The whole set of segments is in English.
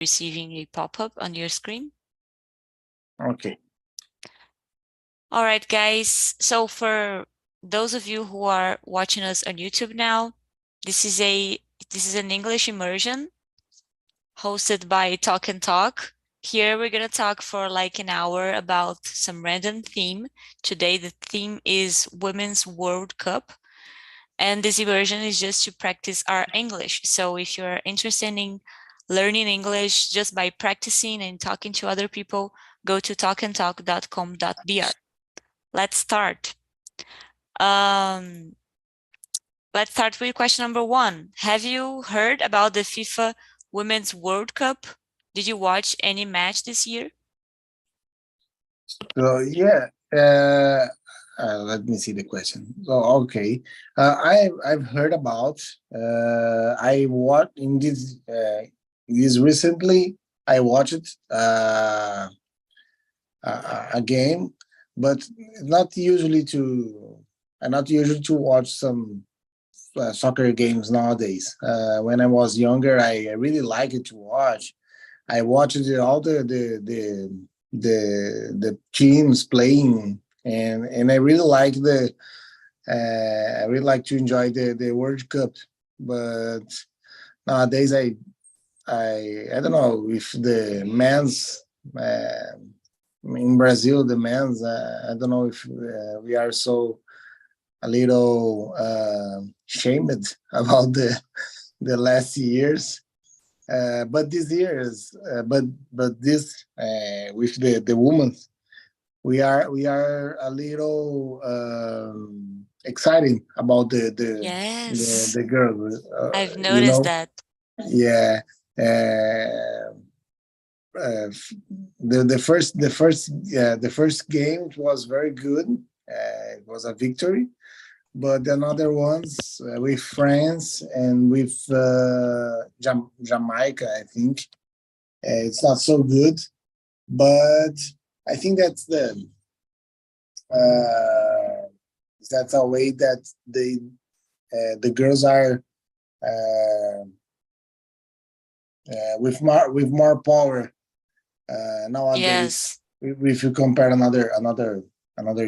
receiving a pop-up on your screen. Okay. All right, guys. So for those of you who are watching us on YouTube now, this is an English immersion hosted by Talk and Talk. Here we're gonna talk for like an hour about some random theme. Today the theme is Women's World Cup. And this immersion is just to practice our English. So if you're interested in learning English just by practicing and talking to other people, go to talkandtalk.com.br. Let's start. Let's start with question number 1. Have you heard about the FIFA Women's World Cup? Did you watch any match this year? So yeah, let me see the question. So okay, I've heard about. I watched in this recently. I watched a game, but not usually to. Not usually to watch some soccer games nowadays. When I was younger, I really liked it to watch. I watched all the teams playing, and I really like I really like to enjoy the World Cup. But nowadays, I don't know if the men's in Brazil, the men's I don't know if we are so a little shamed about the last years. But this year is, but this with the women, we are a little excited about Yes, the girls. I've You noticed know, that. yeah. The first game was very good. It was a victory, but another ones with France and with Jamaica, I think it's not so good. But I think uh, that's a way that the girls are uh, with more power nowadays Yes, if you compare another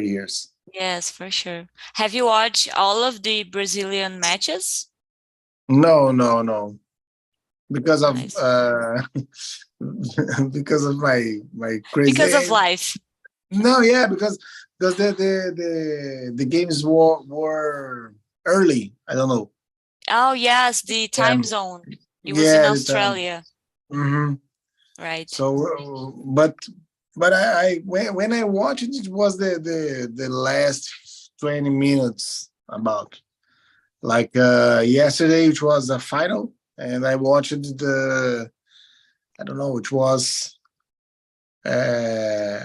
years. yes, for sure. Have you watched all of the Brazilian matches? No, because of Nice. because of my crazy. Because of life. No, yeah, because the games were early. I don't know. Oh, yes, the time zone. It was in Yeah, the time. Australia, Hmm. right? So, but I when I watched it, it was the last 20 minutes about like yesterday, which was the final, and I watched the I don't know, which was uh,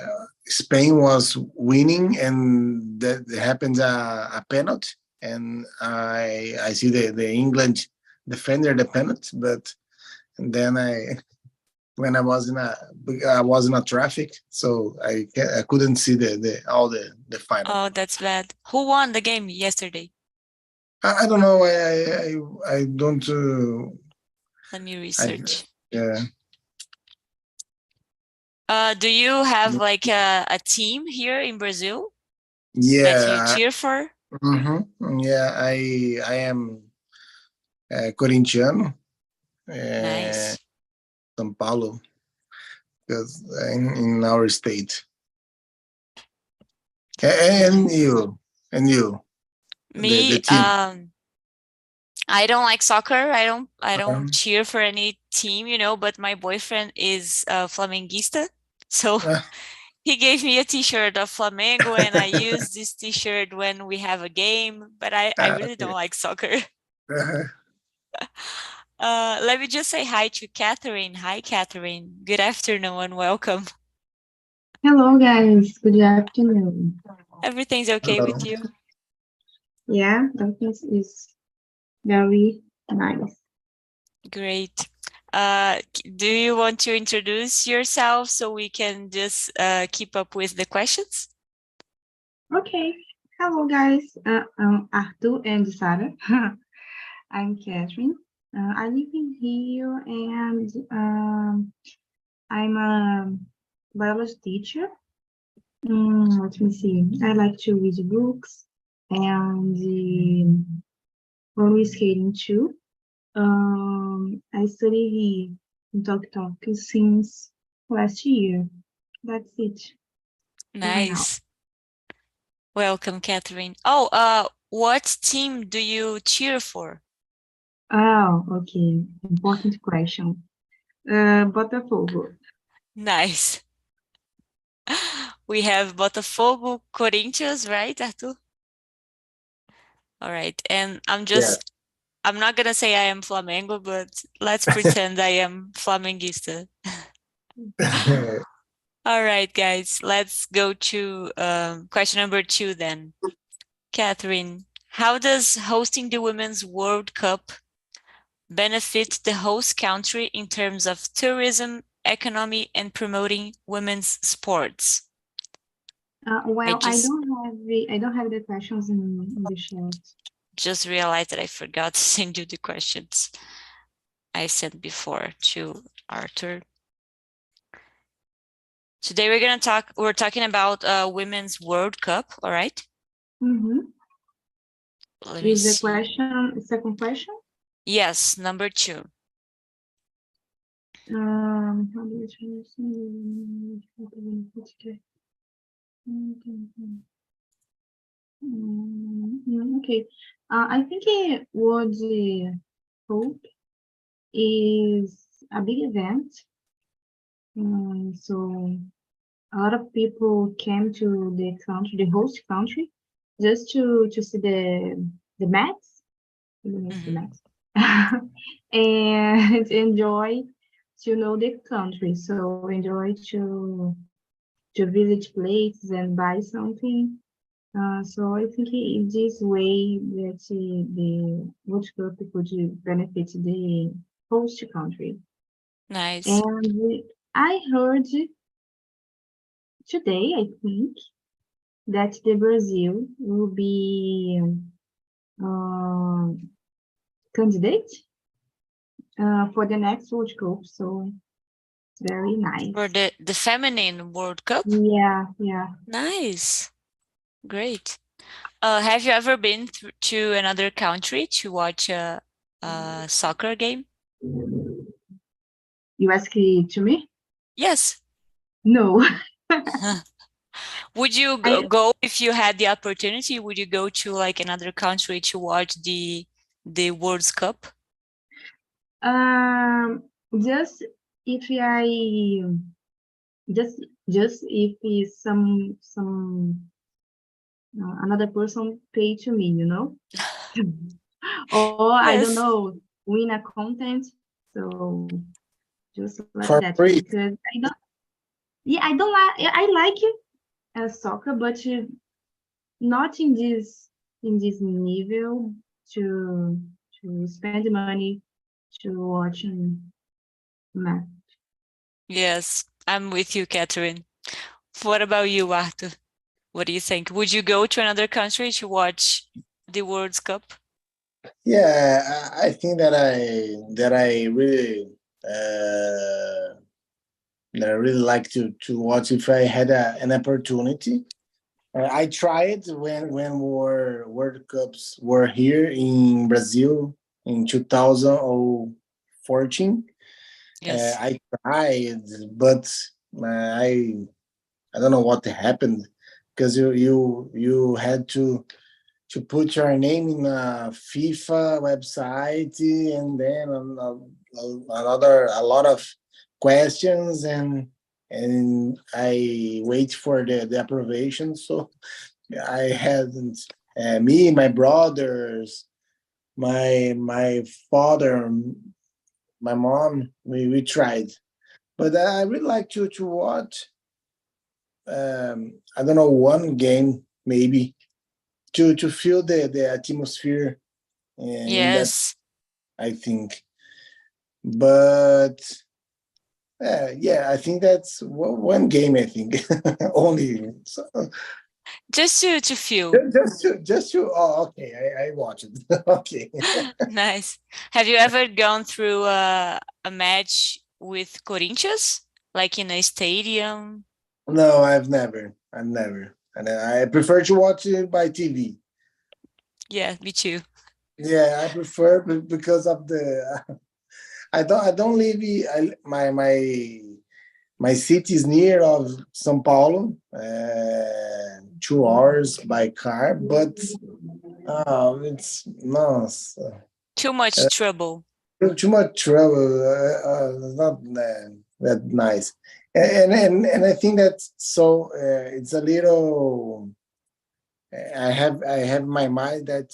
Spain was winning, and that happened a penalty, and I see the England defender the penalty, but and then when I was in a traffic, so I couldn't see the all the final. Oh, that's bad. Who won the game yesterday? I don't know. I don't. Let me I research. yeah. Do you have like a team here in Brazil that you Yeah. cheer for? Yeah. I am Corintiano, uh, Nice. São Paulo, because in our state. And you, the Me, team. I don't like soccer. I don't Um, cheer for any team, but my boyfriend is a Flamenguista. So he gave me a t-shirt of Flamengo and I use this t-shirt when we have a game, but I really don't okay. like soccer. Let me just say hi to Catherine. Hi, Catherine. Good afternoon and welcome. Hello, guys. Good afternoon. Everything's okay Hello. with you? Yeah, that is very nice. Great. Do you want to introduce yourself so we can just keep up with the questions? Okay. Hello, guys. I'm Arthur and Sarah. I'm Catherine. I live in Rio, and I'm a biology teacher. Let me see. I like to read books and roller skating too. I study here in TALKNTALK since last year. That's it right now. Nice. Welcome, Catherine. Oh, what team do you cheer for? Oh, okay. Important question. Botafogo. Nice. We have Botafogo, Corinthians, right, Arthur? All right. And Yeah. I'm not gonna say I am Flamengo, but let's pretend I am Flamenguista. All right, guys, let's go to question number 2 then. Catherine, how does hosting the Women's World Cup benefit the host country in terms of tourism, economy, and promoting women's sports? Well, I just don't have the questions in the chat. just realized that I forgot to send you the questions I sent before to Arthur. Today we're talking about Women's World Cup, all right? Mm-hmm. Let me Is the see. question second question? Yes, number 2. How do you okay. I think World Cup is a big event. So a lot of people came to the country, the host country, just to see the match, the match, and enjoy to know the country. So enjoy to visit places and buy something. So I think in this way that the World Cup could benefit the host country. Nice. And I heard today, I think, that the Brazil will be candidate for the next World Cup. So very nice. For the feminine World Cup? Yeah. Nice. Great. Have you ever been to another country to watch a soccer game? You ask it to me? Yes. No. Would you go if you had the opportunity? Would you go to like another country to watch the World Cup? Just if if some another person pay to me, or I don't Yes. know, win a content. So just like For that, free. because I don't like. I like soccer, but not in this level to spend money to watch match. Yes, I'm with you, Catherine. What about you, Arthur? What do you think? Would you go to another country to watch the World Cup? Yeah, I think that I really that I really like to watch if I had an opportunity. I tried when World Cups were here in Brazil in 2014. Yes. I tried, but I don't know what happened because you had to put your name in a FIFA website and then a lot of questions and I wait for the approbation. So I hadn't me, my brothers, my father, my mom, we tried, but I really like to watch. I don't know, one game maybe to feel the atmosphere in that, Yes. I think. But yeah, I think that's one game. I think only. So, Just to feel. Just to. Oh, okay. I watched it. Okay. Nice. Have you ever gone through a match with Corinthians, like in a stadium? No, I've never. I've never. And I prefer to watch it by TV. Yeah, me too. Yeah, I prefer because of the. I don't live. My city is near of São Paulo, 2 hours by car, but it's no Too much trouble. too much trouble. Not that nice, and I think that so it's a little. I have my mind that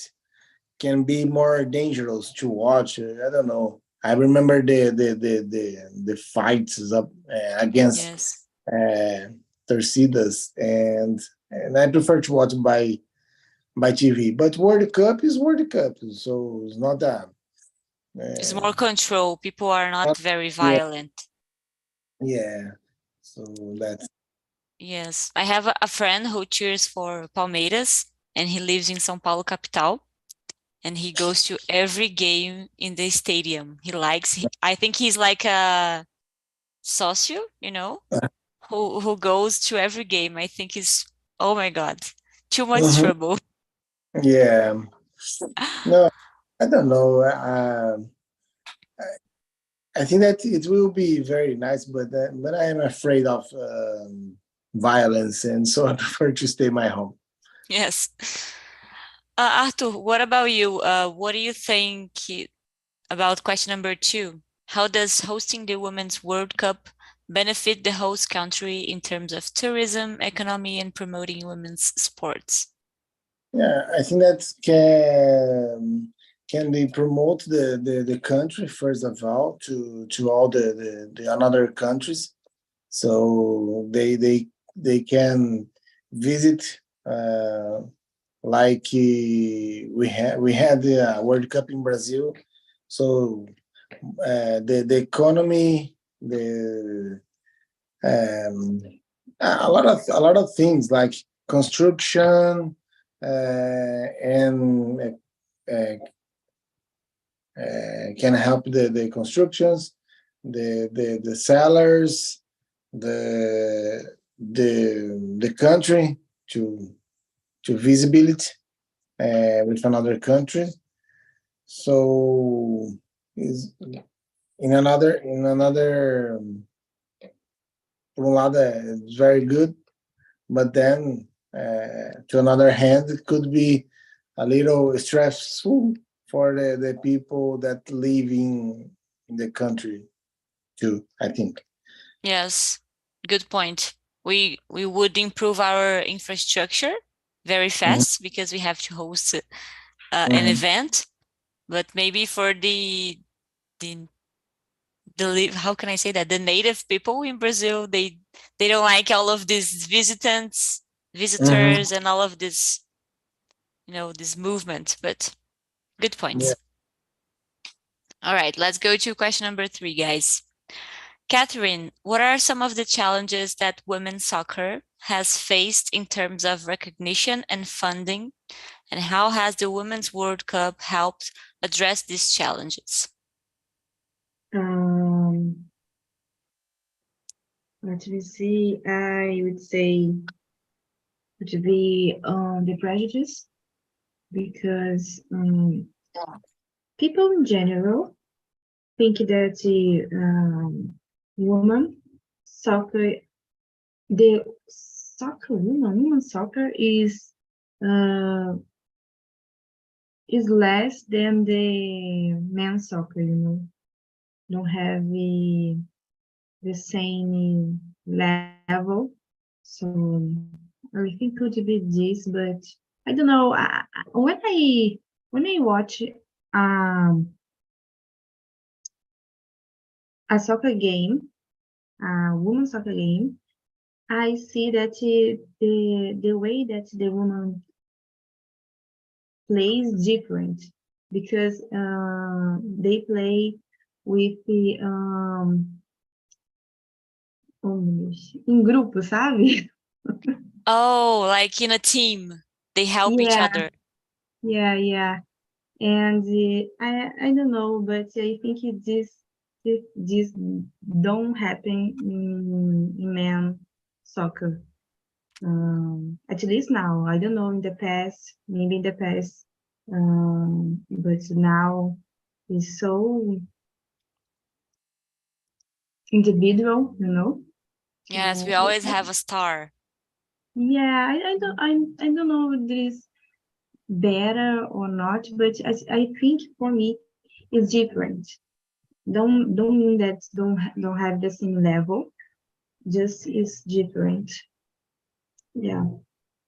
can be more dangerous to watch. I don't know. I remember the fights up against Yes. torcidas, and I prefer to watch by TV. But World Cup is World Cup, so it's not that. It's Uh, more control. People are not very yeah, violent. yeah. So that's. Yes. I have a friend who cheers for Palmeiras, and he lives in São Paulo capital, and he goes to every game in the stadium. He likes, I think he's like a socio, who goes to every game. I think is, oh my God, too much Mhm. trouble. Yeah. No, I don't know. I think that it will be very nice, but I am afraid of violence, and so I prefer to stay my home. Yes. Arthur, what about you? What do you think about question number 2? How does hosting the Women's World Cup benefit the host country in terms of tourism, economy, and promoting women's sports? Yeah, I think that can they promote the country first of all to all the another countries, so they can visit like we had the World Cup in Brazil, so the economy, the um, a lot of things like construction and can help the constructions, the sellers, the country to visibility with another country. So is in another por um lado it's very good, but then to another hand it could be a little stressful for the people that live in the country too, I think. Yes, good point. We would improve our infrastructure very Mhm, fast because we have to host an mhm, event, but maybe for the how can I say that, the native people in Brazil, they don't like all of these mhm. visitors and all of this, this movement. But good Yeah. points. All right, let's go to question number 3, guys. Catherine, what are some of the challenges that women's soccer has faced in terms of recognition and funding, and how has the Women's World Cup helped address these challenges? Let me see. I would say to be the prejudice, because people in general think that woman soccer, the woman soccer is less than the men's soccer. Don't have the same level. So I think could be this, but I don't know. When I watch um, a soccer game, a women's soccer game, I see that the way that the woman plays different, because they play with the em grupo, sabe? Oh, like in a team, they help each Yeah, other. yeah. And I don't know, but I think this don't happen in men soccer. At least now, I don't know in the past, maybe in the past, but now it's so individual, you know. Yes, we So always have a star. yeah, I don't know if this better or not, but I think for me it's different. Don't mean that don't have the same level, just is different. Yeah.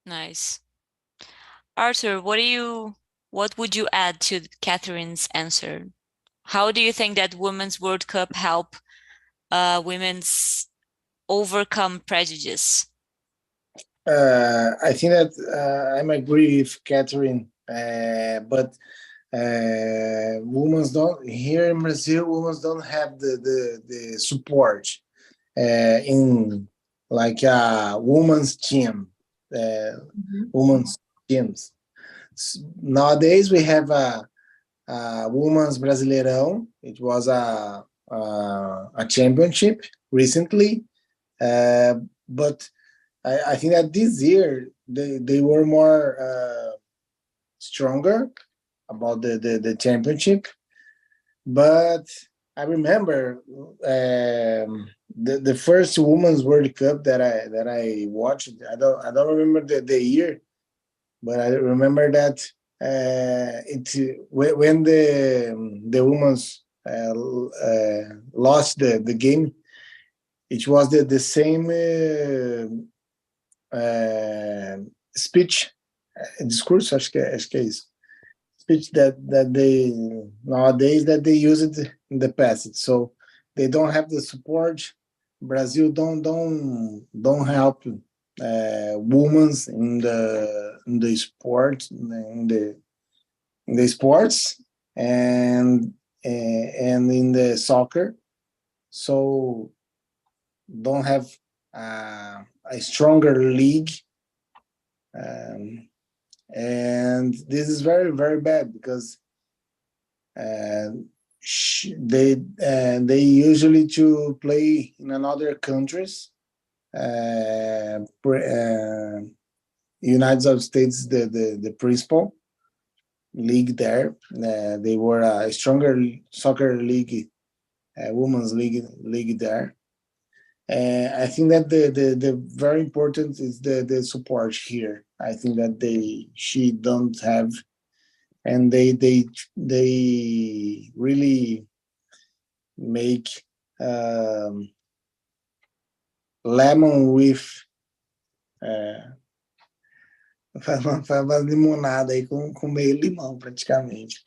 Nice. Arthur, what would you add to Catherine's answer? How do you think that Women's World Cup help women's overcome prejudice? I think that I'm agree with Catherine, but women don't here in Brazil. Women don't have the support in like a women's team, uh, Mhm. women's teams. Nowadays we have a women's Brasileirão. It was a championship recently, uh, but I think that this year they were more stronger about the championship. But I remember the first Women's World Cup that I watched. I don't remember the year, but I remember that when the women's lost the game. It was the same speech, discurso, acho que é isso. Speech that they nowadays that they use it in the past. So they don't have the support. Brazil don't help women in the sport in the sports and in the soccer. So don't have a stronger league, um, and this is very bad because uh, they usually to play in another countries. United States the principal league there. They were a stronger soccer league, women's league there. I think that the very important is the support here. I think that she don't have, and they really make lemon with faz uma limonada aí com meio limão praticamente.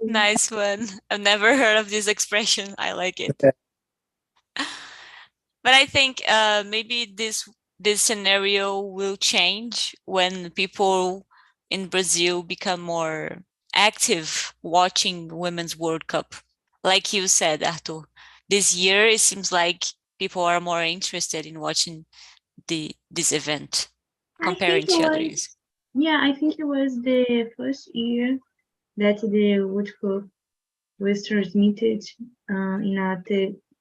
Nice one. I've never heard of this expression. I like it. But I think maybe this scenario will change when people in Brazil become more active watching Women's World Cup. Like you said, Arthur, this year it seems like people are more interested in watching this event I think comparing it to other was, years. yeah, I think it was the first year that the World Cup was transmitted in a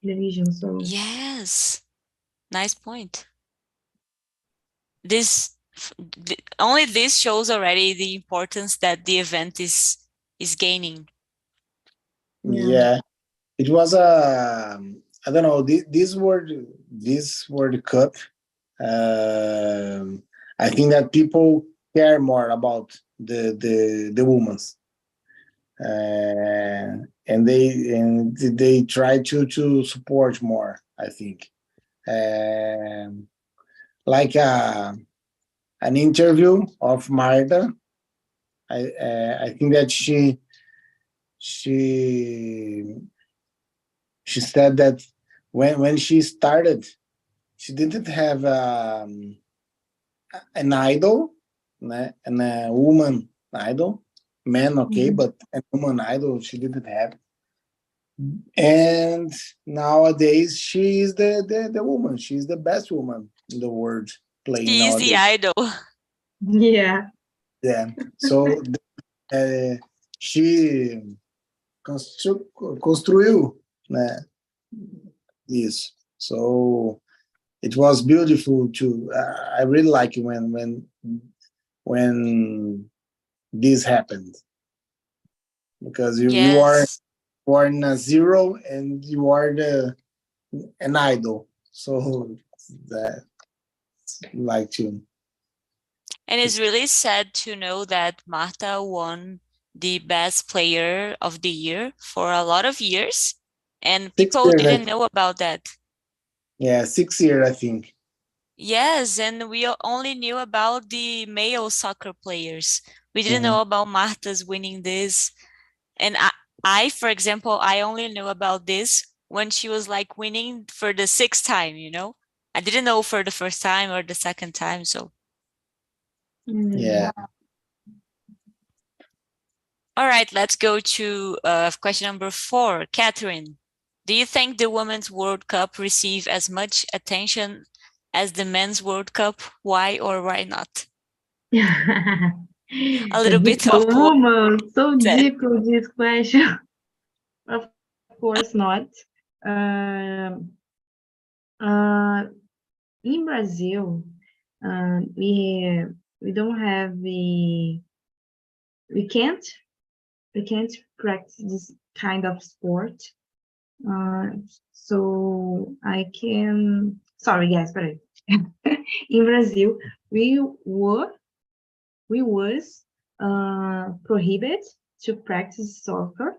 television. So Yes, nice point. Only this shows already the importance that the event is gaining. Yeah, it was a I don't know this World Cup. I think that people care more about the women's, and they try to support more. I think, um, like an interview of Marta. I think that she she said that when she started, she didn't have an idol, né? And a woman idol, man, okay, mhm. but a woman idol she didn't have. And nowadays she is the woman. She's the best woman the world playing He is the nowadays. idol. Yeah. Yeah. So she construiu, né, isso. So it was beautiful to. I really like it when this happened, because you are Yes. born a zero and you are an idol. So that like to. And it's really sad to know that Marta won the best player of the year for a lot of years, and 6 people years, didn't know about that. yeah, 6 years, I think. Yes, and we only knew about the male soccer players. We didn't Mhm. know about Marta's winning this. And for example, I only knew about this when she was like winning for the sixth time, you know? I didn't know for the first time or the second time. So, Yeah. all right, let's go to question number 4. Catherine, do you think the Women's World Cup receive as much attention as the Men's World Cup? Why or why not? A little bit of both. Woman, so difficult this question. Of course not. Um, in Brazil, we don't have we can't we can't practice this kind of sport. Uh, so I can. Sorry, guys, but in Brazil, we were we was prohibited to practice soccer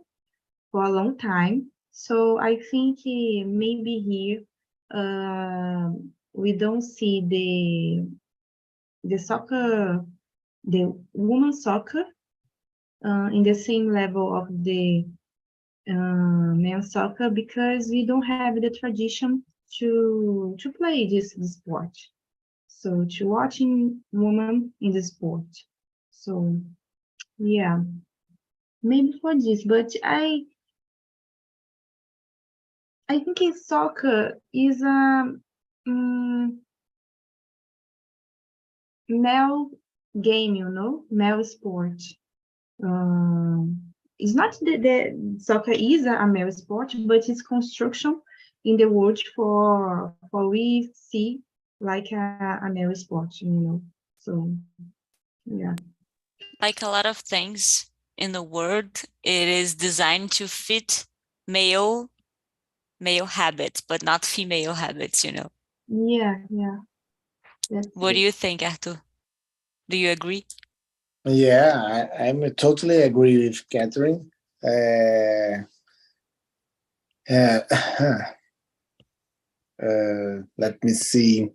for a long time. So I think maybe here we don't see the soccer, the women's soccer in the same level of the men's soccer, because we don't have the tradition to play this sport. So to watching women in the sport. So yeah, maybe for this, but I think soccer is a male game, male sport. It's not the soccer is a male sport, but it's construction in the world for we see like a male sport. So yeah. Like a lot of things in the world, it is designed to fit male habits, but not female habits, you know. Yeah. That's What do it. you think, Arthur? Do you agree? Yeah, I'm totally agree with Catherine. Uh, let me see.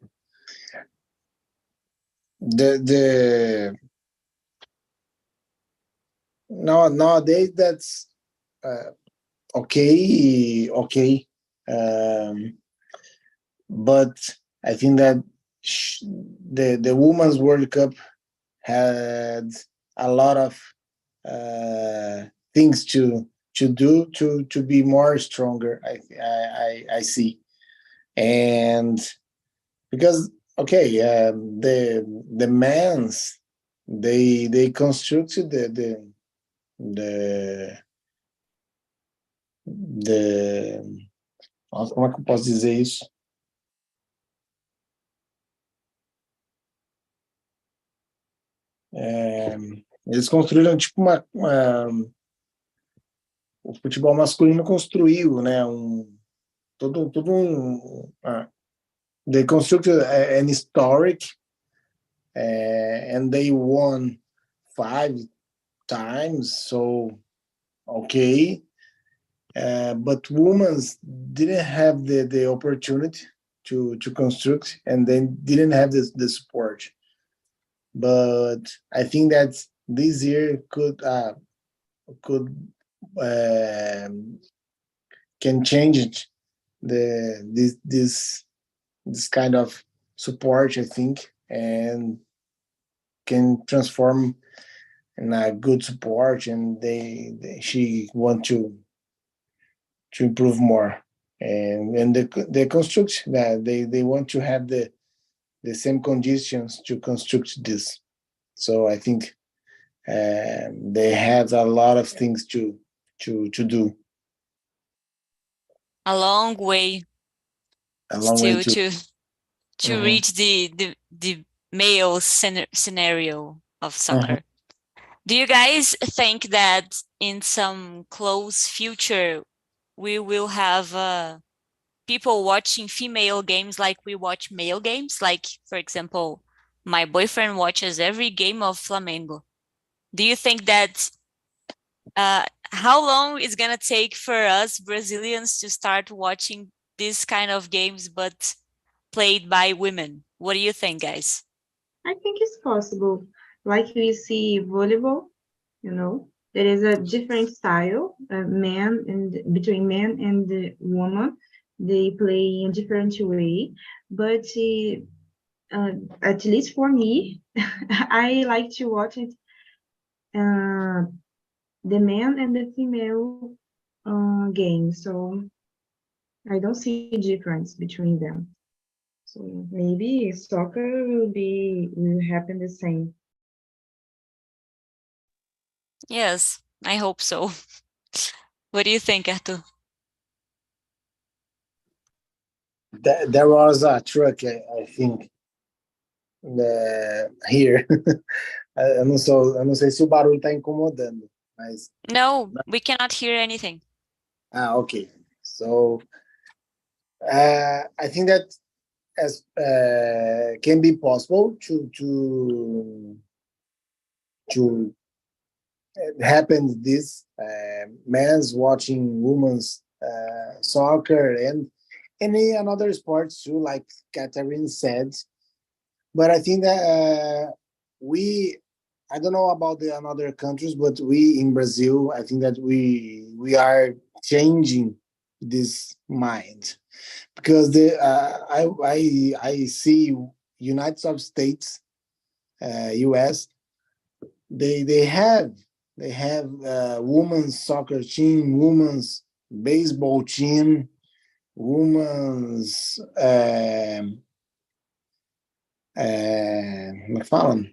The no nowadays that's okay, but I think that the Women's World Cup had a lot of things to do to be more stronger. I see, and because okay, the men's they constructed the nossa, como é que eu posso dizer isso? Eles construíram tipo o futebol masculino construiu, né, todo they constructed an historic, and they won 5 times. So okay, but women didn't have the opportunity to construct, and then didn't have the support. But I think that this year could can change it, this kind of support, I think, and can transform in a good support, and she want to improve more, and the construction that they want to have same conditions to construct this. So I think they had a lot of things to do. A long way A long way still to to reach the male scenario of soccer. Do you guys think that in some close future we will have people watching female games like we watch male games? Like, for example, my boyfriend watches every game of Flamengo. Do you think that how long is gonna take for us Brazilians to start watching this kind of games but played by women? What do you think, guys? I think it's possible. Like we see volleyball, there is a different style, man and between man and the woman. They play in different way, but at least for me, I like to watch it. The man and the female game, so I don't see a difference between them. So maybe soccer will happen the same. Yes, I hope so. What do you think, Arthur? There was a truck, I think, here. Eu não sei se o barulho está incomodando, mas. No, we cannot hear anything. Okay. So I think that as can be possible to happen this men's watching women's soccer and any another sports too, like Catherine said. But I think that I don't know about the other countries, but we in Brazil, I think that we are changing this mind, because I see United States, US, they have women's soccer team, women's baseball team, women's como é que falam?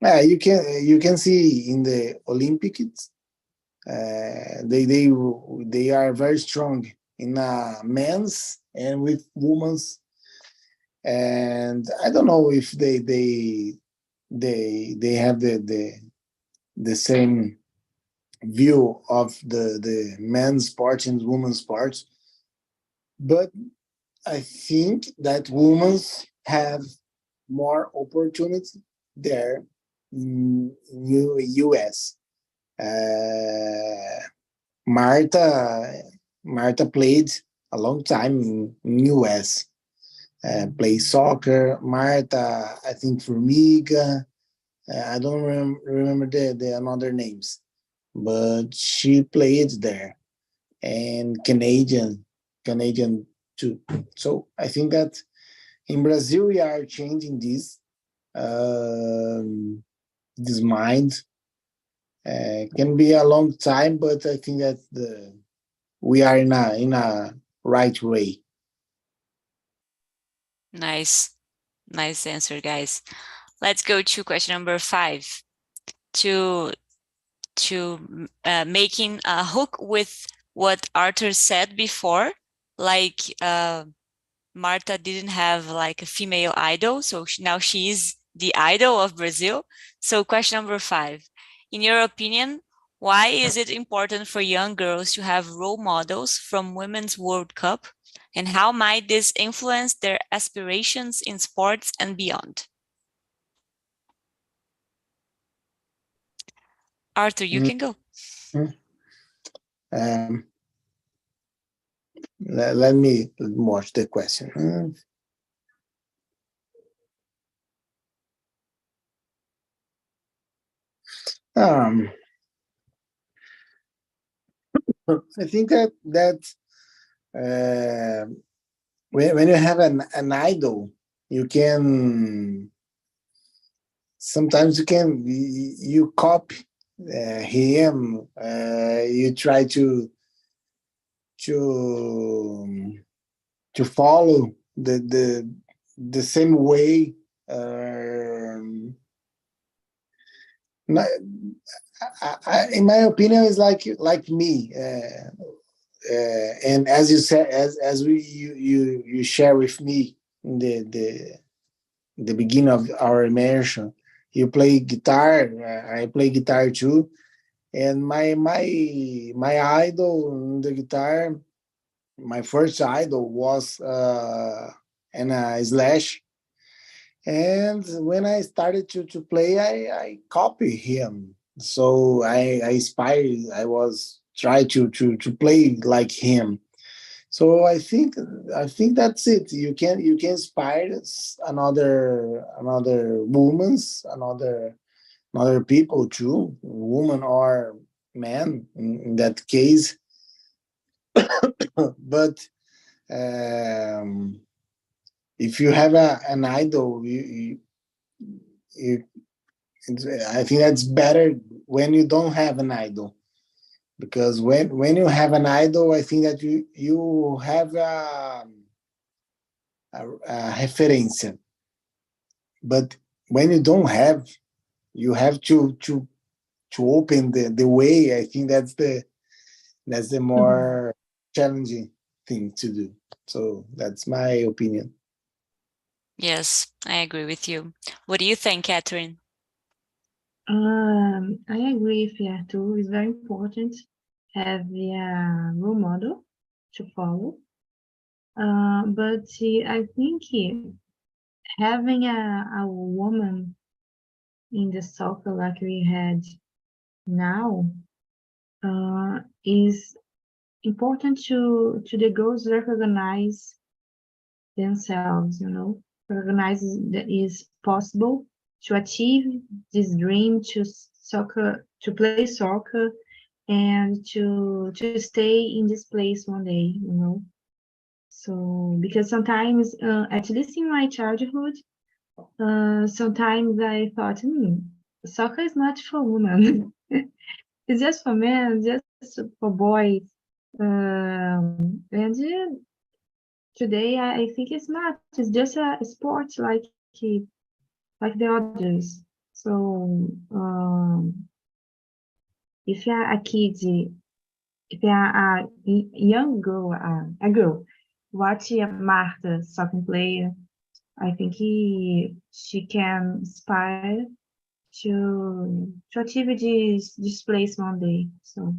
You can see in the Olympics, they are very strong in men's and with women's, and I don't know if they have the same view of the men's sports and women's sports, but I think that women have more opportunity there in US. Marta played a long time in US. Play soccer. Marta, I think Formiga. I don't remember the another names, but she played there, and Canadian too. So I think that in Brazil we are changing this this mind. Can be a long time, but I think that we are in a right way. Nice answer, guys. Let's go to question number 5. To making a hook with what Arthur said before, like Marta didn't have like a female idol, so now she is the idol of Brazil. So question number 5, in your opinion, why is it important for young girls to have role models from Women's World Cup, and how might this influence their aspirations in sports and beyond? Arthur, you can go. Let me watch the question. I think that when you have an idol, you can sometimes you copy him. You try to follow the same way. In my opinion, is like me. And as you said, as you share with me in the beginning of our immersion, you play guitar. I play guitar too, and my idol in the guitar, my first idol was Slash. And when I started to play, I copy him. So I inspired. I was try to play like him. So I think that's it. You can inspire another woman's another people too, woman or man in that case. But if you have an idol, you I think that's better when you don't have an idol, because when you have an idol, I think that you have a reference. But when you don't have, you have to open the way. I think that's the more challenging thing to do. So that's my opinion. Yes, I agree with you. What do you think, Catherine? I agree with you too. It's very important have a role model to follow. But I think having a woman in the soccer like we had now is important to the girls recognize themselves, recognize that is possible to achieve this dream to play soccer and to stay in this place one day, So because sometimes, at least in my childhood, sometimes I thought, soccer is not for women. It's just for men, just for boys. And today I think it's not. It's just a sport like the others. So if you're a kid, if you're a young girl, a girl, watch Marta soccer player, I think she can inspire to achieve this place one day. So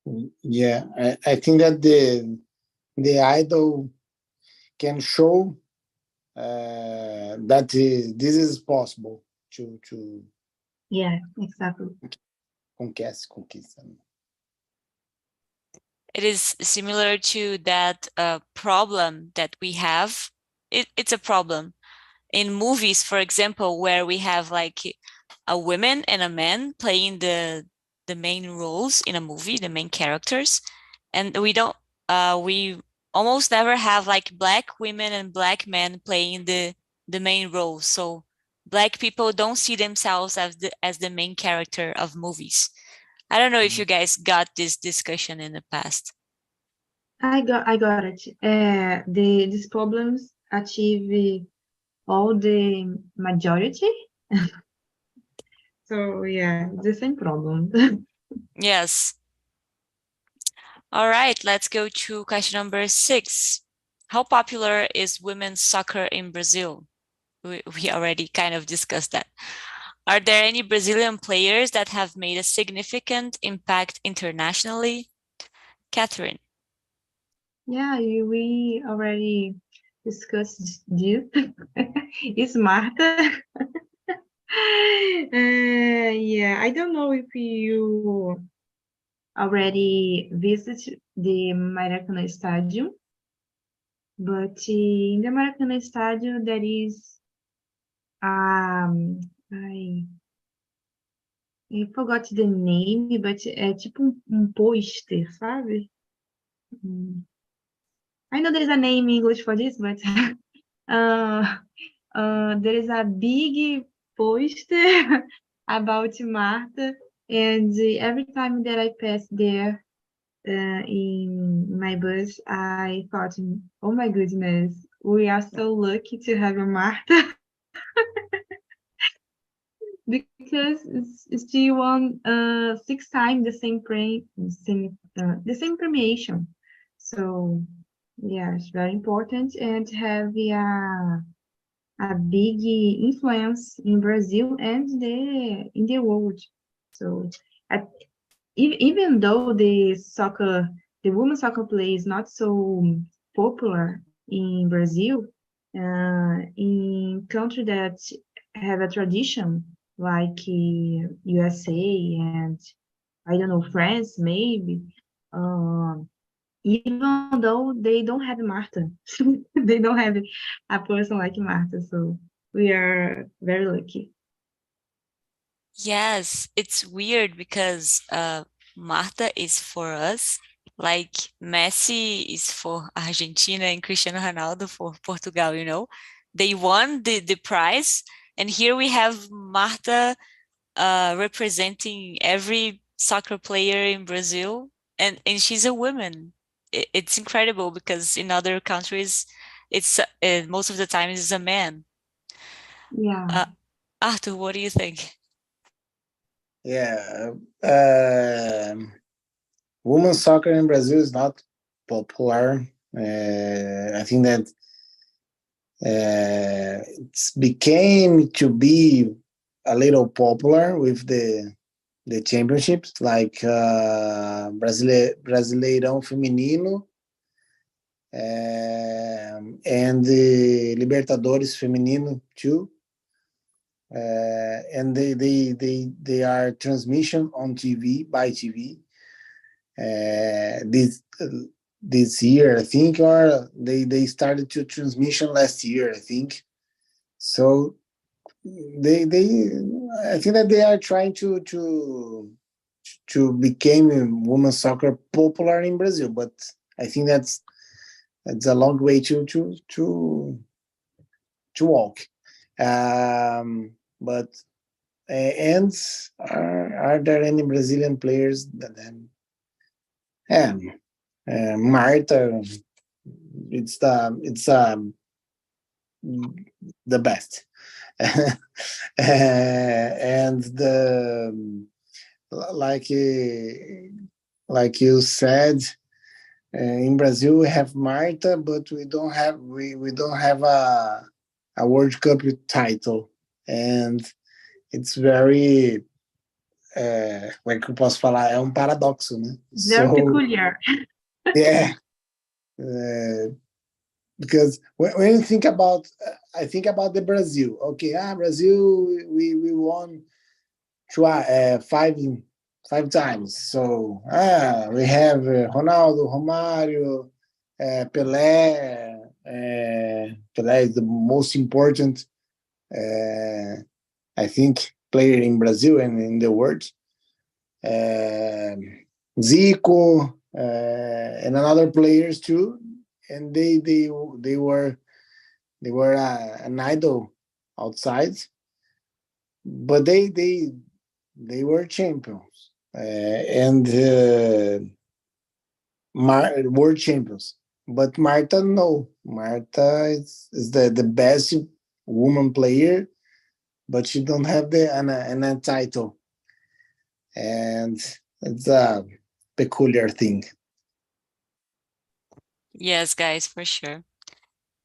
Yeah, I think that the idol can show that this is possible to yeah, exactly. conquista. It is similar to that problem that we have. It's a problem in movies, for example, where we have like a woman and a man playing the main roles in a movie, the main characters, and we almost never have like Black women and Black men playing the main roles. So Black people don't see themselves as the main character of movies. I don't know if you guys got this discussion in the past. I got it. These problems achieve all the majority. So yeah, the same problem. Yes. All right, let's go to question number 6. How popular is women's soccer in Brazil? We already kind of discussed that. Are there any Brazilian players that have made a significant impact internationally? Catherine. Yeah, we already discussed this. It's Marta. Yeah, I don't know if you already visited the Maracanã Stadium, but in the Maracanã Stadium there is I forgot the name, but é tipo pôster, sabe? I know there is a name in English for this, but there is a big poster about Marta, and every time that I pass there in my bus, I thought, oh my goodness, we are so lucky to have a Marta because she won 6 times the same premiation. So yeah, it's very important and have a big influence in Brazil and in the world. So at, even though the women's soccer play is not so popular in Brazil, in country that have a tradition like USA and I don't know France maybe, even though they don't have Marta, they don't have a person like Marta. So we are very lucky. Yes, it's weird because Marta is for us, like Messi is for Argentina and Cristiano Ronaldo for Portugal, you know. They won the prize, and here we have Marta representing every soccer player in Brazil, and she's a woman. It's incredible because in other countries, it's most of the time it's a man. Yeah, Arthur, what do you think? Yeah, women's soccer in Brazil is not popular. I think that it's became to be a little popular with the championships like Brasileirão Feminino and the Libertadores Feminino too. And they are transmission on TV by TV. This year, I think, or they started to transmission last year, I think. So they I think that they are trying to become women's soccer popular in Brazil, but I think that's a long way to walk. But and are there any Brazilian players that then? Marta, it's the best, and like you said, in Brazil we have Marta, but we don't have a World Cup title, and it's very como é que eu posso falar? É paradoxo, né? very peculiar. Yeah, because when you think about, I think about the Brazil. Okay, Brazil, we won five times. So we have Ronaldo, Romário, Pelé. Pelé is the most important, I think, player in Brazil and in the world. Zico and other players too, and they were an idol outside, but they were champions and world champions. But Marta, no, Marta is the best woman player, but she don't have an title, and it's a peculiar thing. Yes, guys, for sure.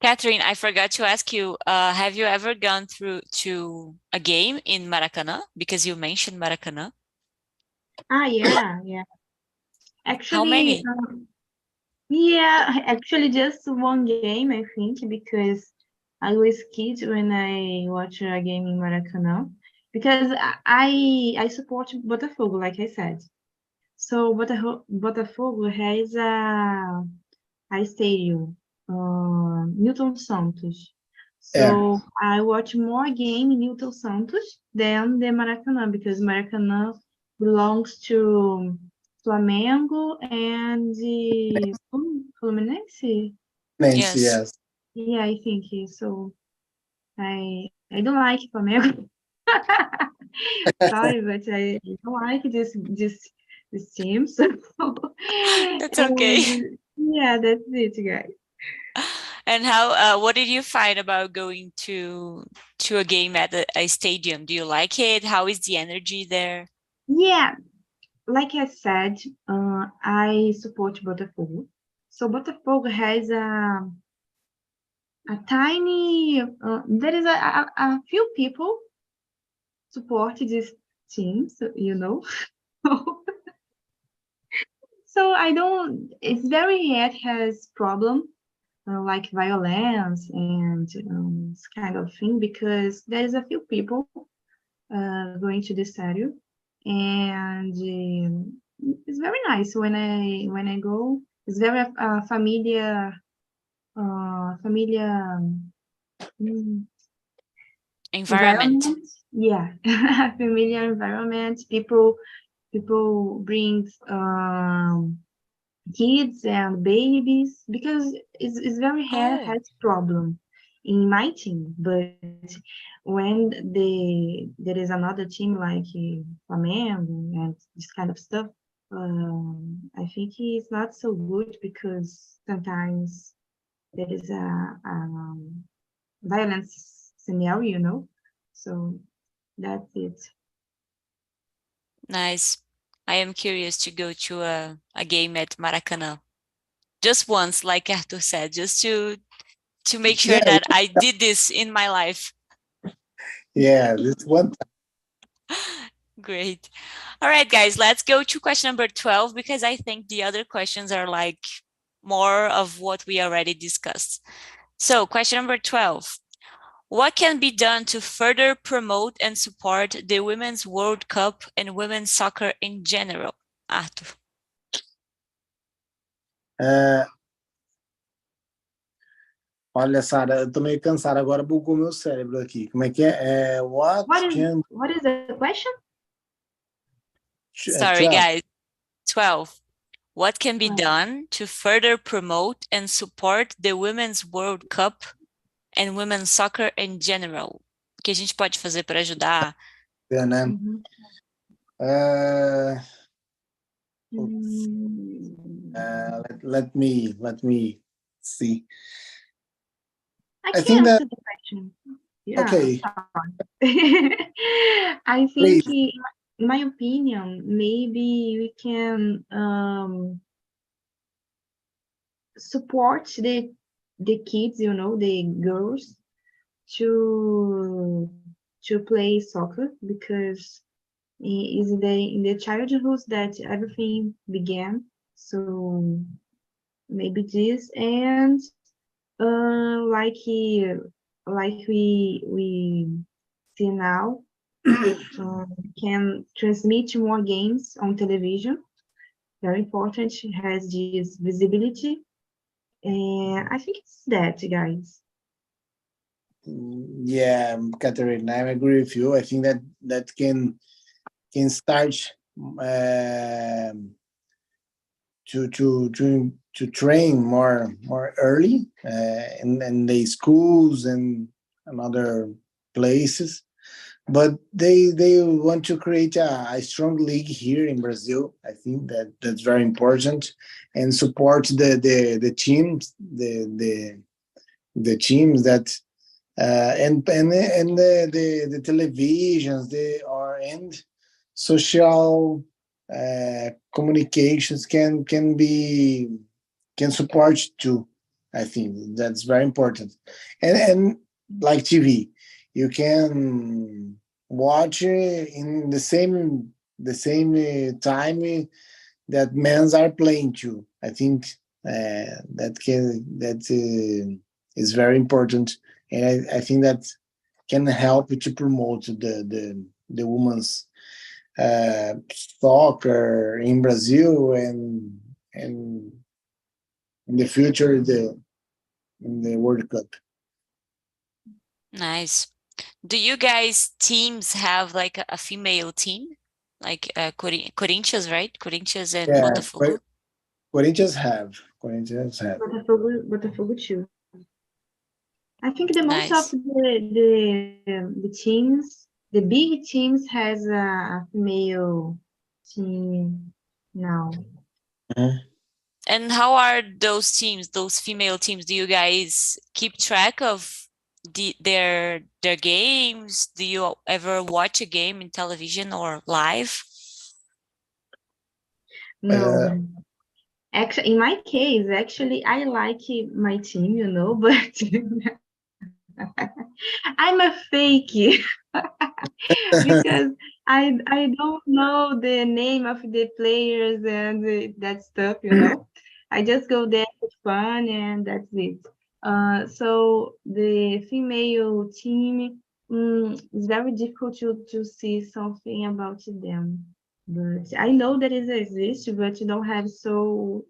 Catherine, I forgot to ask you, have you ever gone through to a game in Maracanã? Because you mentioned Maracanã. Yeah. How Actually, many? yeah, actually just one game, I think, because I was kid when I watch a game in Maracanã, because I support Botafogo, like I said. So Botafogo has a stadium, Newton Santos. Yeah. So I watch more game in Newton Santos than the Maracanã, because Maracanã belongs to Flamengo and the Fluminense. Nancy, Yes. yes. Yeah, I think so. I don't like Flamengo. Sorry, but I don't like this team. So That's okay. and yeah, that's it, guys. And how? What did you find about going to a game at a stadium? Do you like it? How is the energy there? Yeah, like I said, I support Botafogo. So Botafogo has a tiny, there is a few people support this team, so, you know. So I don't, it's very rare it has problem like violence and this kind of thing because there's a few people going to the stadium and it's very nice when I go. It's very familiar familiar Environment. environment. Yeah, familiar environment. People bring kids and babies because it's very rare Oh, has problem in my team, but when there is another team like Flamengo and this kind of stuff, I think it's not so good because sometimes there is a violence scenario, you know. So that's it. nice. I am curious to go to a game at Maracanã. Just once, like Arthur said, just to make sure Yeah, that I did this in my life. yeah. This one. Great. All right, guys, let's go to question number 12 because I think the other questions are like more of what we already discussed. So, question number 12. What can be done to further promote and support the Women's World Cup and women's soccer in general? Arthur. É, olha, Sara, eu tô meio cansado agora, bugou meu cérebro aqui. Como é que é? What can What is the question? Sorry, 12? guys. 12. What can be Well, done to further promote and support the Women's World Cup and women's soccer in general? O que a gente pode fazer para ajudar? Né? mhm. Uh, Mm, let me see. I I can think that answer the question. Yeah, okay, I please. think, in my opinion, maybe we can support the kids, you know, the girls, to play soccer because is in the childhood that everything began. So maybe this and like we see now, can transmit more games on television. Very important. It has this visibility, and I think it's that, guys. Yeah, Catherine, I agree with you. I think that that can start um, to train more early in the schools and other places. But they want to create a strong league here in Brazil. I think that that's very important and support the teams the teams that and the televisions they are and social communications can support too. I think that's very important and like TV you can watch in the same time that men's are playing too. I think that is very important, and I think that can help to promote the women's soccer in Brazil and in the future in the World Cup. Nice. Do you guys teams have like a female team? Like Corinthians, right? Corinthians and Yeah, Botafogo? Corinthians have. Botafogo too. I think the most of Nice. the teams, the big teams, has a female team now. Mhm. And how are those teams, those female teams? Do you guys keep track of their games? Do you ever watch a game in television or live? No. Actually, in my case, actually, I like my team, you know, but I'm a fake because I don't know the name of the players and that stuff, you know. I just go there for fun and that's it. So the female team, it's very difficult to see something about them. But I know that it exists, but you don't have so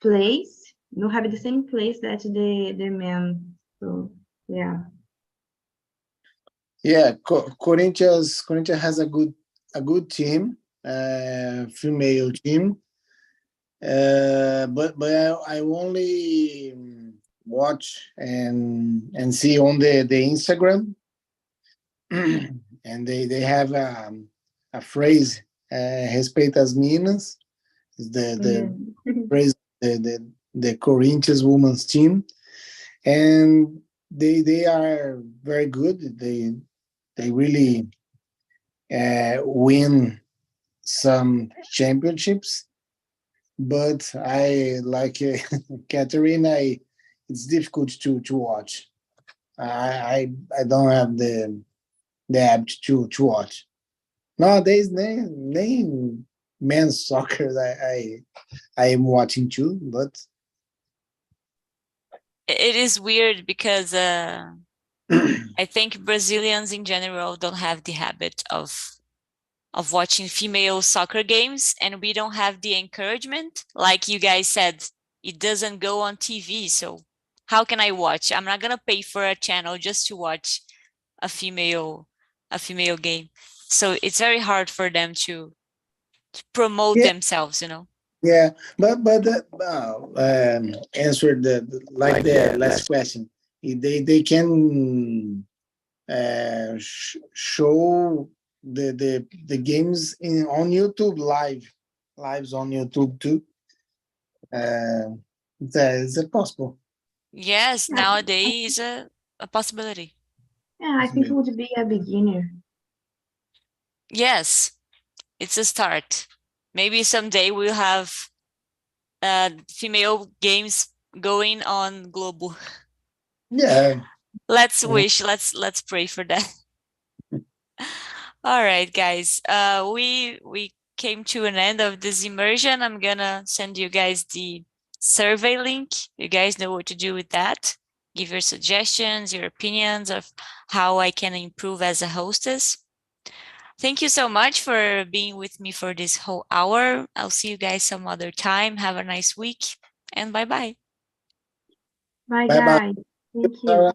place, don't have the same place that the men. So yeah. Yeah, Corinthians has a good team, female team. But I only watch and see on the Instagram, and they have a phrase, respeita as minas, is the Yeah. phrase the Corinthians women's team, and they are very good. They really win some championships, but I like Catherine. It's difficult to watch. I don't have the app to watch nowadays. Nem men's soccer I am watching too, but It is weird because I think Brazilians in general don't have the habit of watching female soccer games, and we don't have the encouragement. Like you guys said, it doesn't go on TV, so how can I watch? I'm not gonna pay for a channel just to watch a female game. So it's very hard for them to promote yeah, themselves, you know. yeah. But answer like the last question. They can show the games on YouTube lives on YouTube too. Uh, is it possible? Yes, Yeah, nowadays a possibility. yeah, I think it would be a beginner. Yes, it's a start. Maybe someday we'll have female games going on Globo. Yeah. Let's wish. Let's pray for that. All right, guys. We came to an end of this immersion. I'm gonna send you guys the survey link. You guys know what to do with that. Give your suggestions, your opinions of how I can improve as a hostess. Thank you so much for being with me for this whole hour. I'll see you guys some other time. Have a nice week and bye bye. Bye, Bye guys. Thank you. bye.